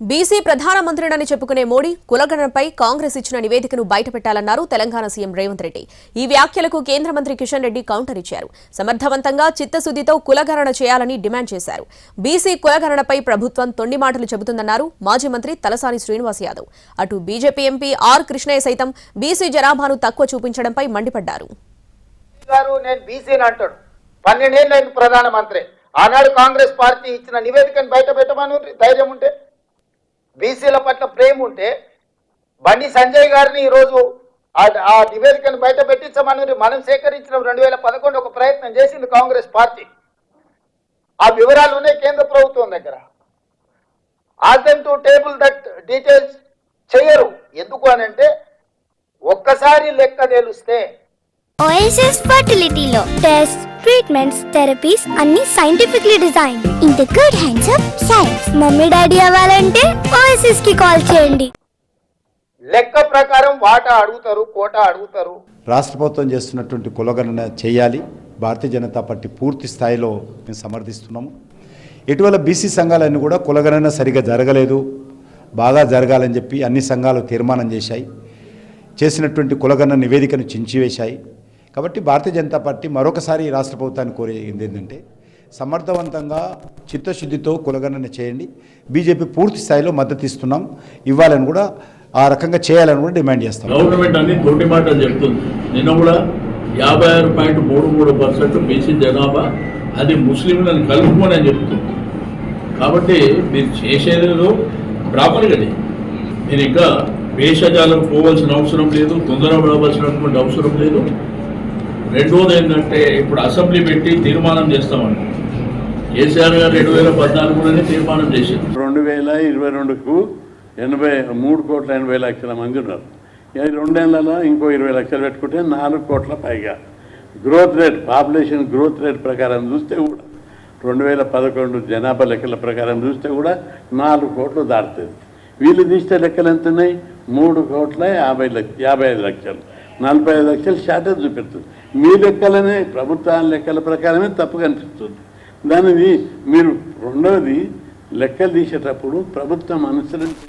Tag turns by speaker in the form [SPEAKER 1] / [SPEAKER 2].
[SPEAKER 1] BC ప్రధానమంత్రినని చెప్పుకునే మోడీ కులగణనపై కాంగ్రెస్ ఇచ్చిన నివేదికను బయటపెట్టాలన్నారు తెలంగాణ సీఎం రేవంత్ రెడ్డి. ఈ వ్యాఖ్యలకు కేంద్ర మంత్రి కిషన్ రెడ్డి కౌంటర్ ఇచ్చారు. సమర్థవంతంగా చిత్తశుద్దితో కులగణన చేయాలని డిమాండ్ చేశారు. బీసీ కులగణనపై ప్రభుత్వం తొండి మాటలు చెబుతుందన్నారు మాజీ మంత్రి తలసాని శ్రీనివాస్ యాదవ్. అటు బీజేపీ ఎంపీ ఆర్ కృష్ణయ్య సైతం బీసీ జనాభాను తక్కువ చూపించడంపై మండిపడ్డారు.
[SPEAKER 2] ప్రధానమంత్రి ఆనాడు కాంగ్రెస్ పార్టీ ఇచ్చిన నివేదికను బయట పెట్టమని ధైర్యం ఉంటే, బీసీల పట్ల ప్రేమ ఉంటే బండి సంజయ్ గారిని ఈరోజు ఆ నివేదికను బయట పెట్టించమని మనం సేకరించిన 2011 ఒక ప్రయత్నం చేసింది కాంగ్రెస్ పార్టీ. ఆ వివరాలు ఉన్నాయి కేంద్ర ప్రభుత్వం దగ్గర. Ask them to table that details చేయరు. ఎందుకు అని అంటే ఒక్కసారి లెక్క తెలిస్తే
[SPEAKER 3] ఓఎస్ఎస్ ఫర్టిలిటీలో టెస్ట్ ట్రీట్మెంట్స్ థెరపీస్ అన్ని scientifically designed in the good hands of science. Mummy daddy అవ్వాలంటే ఓఎస్ఎస్ కి కాల్ చేయండి.
[SPEAKER 2] లెక్క ప్రకారం వాటా అడుగుతారు, కోటా అడుగుతారు.
[SPEAKER 4] రాష్ట్ర ప్రభుత్వం చేస్తున్నటువంటి కులగణన చేయాలి. భారతీయ జనతా పార్టీ పూర్తి స్థాయిలో మేము సమర్థిస్తున్నాము. ఇటీవల బీసీ సంఘాలన్నీ కూడా కులగణన సరిగా జరగలేదు, బాగా జరగాలని చెప్పి అన్ని సంఘాలు తీర్మానం చేశాయి. చేసినటువంటి కులగణన నివేదికను చించివేశాయి. కాబట్టి భారతీయ జనతా పార్టీ మరొకసారి రాష్ట్ర ప్రభుత్వాన్ని కోరేది ఏంటంటే సమర్థవంతంగా చిత్తశుద్ధితో కులగణన చేయండి. బీజేపీ పూర్తి స్థాయిలో మద్దతు ఇస్తున్నాం, ఇవ్వాలని కూడా ఆ రకంగా చేయాలని కూడా డిమాండ్ చేస్తాం.
[SPEAKER 5] గవర్నమెంట్ అన్ని తోటి మాటలు చెప్తుంది. నిన్న కూడా 56.33% బీసీ జనాభా, అది ముస్లింలను కలుపుకొని అని చెప్తుంది. కాబట్టి మీరు చేసేదో ప్రాపర్గానే, మీరు ఇంకా వేషజాలకు పోవాల్సిన అవసరం లేదు, తొందరపడవలసినటువంటి అవసరం లేదు. రెండోది ఏంటంటే ఇప్పుడు అసెంబ్లీ పెట్టి తీర్మానం చేస్తామని కేసీఆర్ గారు 2014లోనే తీర్మానం చేశారు.
[SPEAKER 6] 2022కు 83,80,00,000 మంది ఉన్నారు. 2 ఏళ్లలో ఇంకో 20 లక్షలు పెట్టుకుంటే 4 కోట్ల పైగా. Growth rate, population growth rate ప్రకారం చూస్తే కూడా 2011 జనాభా లెక్కల ప్రకారం చూస్తే కూడా 4 కోట్లు దాటుతుంది. వీళ్ళు తీస్తే లెక్కలు ఎంత ఉన్నాయి? 3,55 లక్షలు, 45 లక్షలు షార్టేజ్ చూపెడుతుంది. మీ లెక్కలనే, ప్రభుత్వ లెక్కల ప్రకారమే తప్పు కనిపిస్తుంది. దానిని మీరు రెండవది లెక్కలు తీసేటప్పుడు ప్రభుత్వం అనుసరించి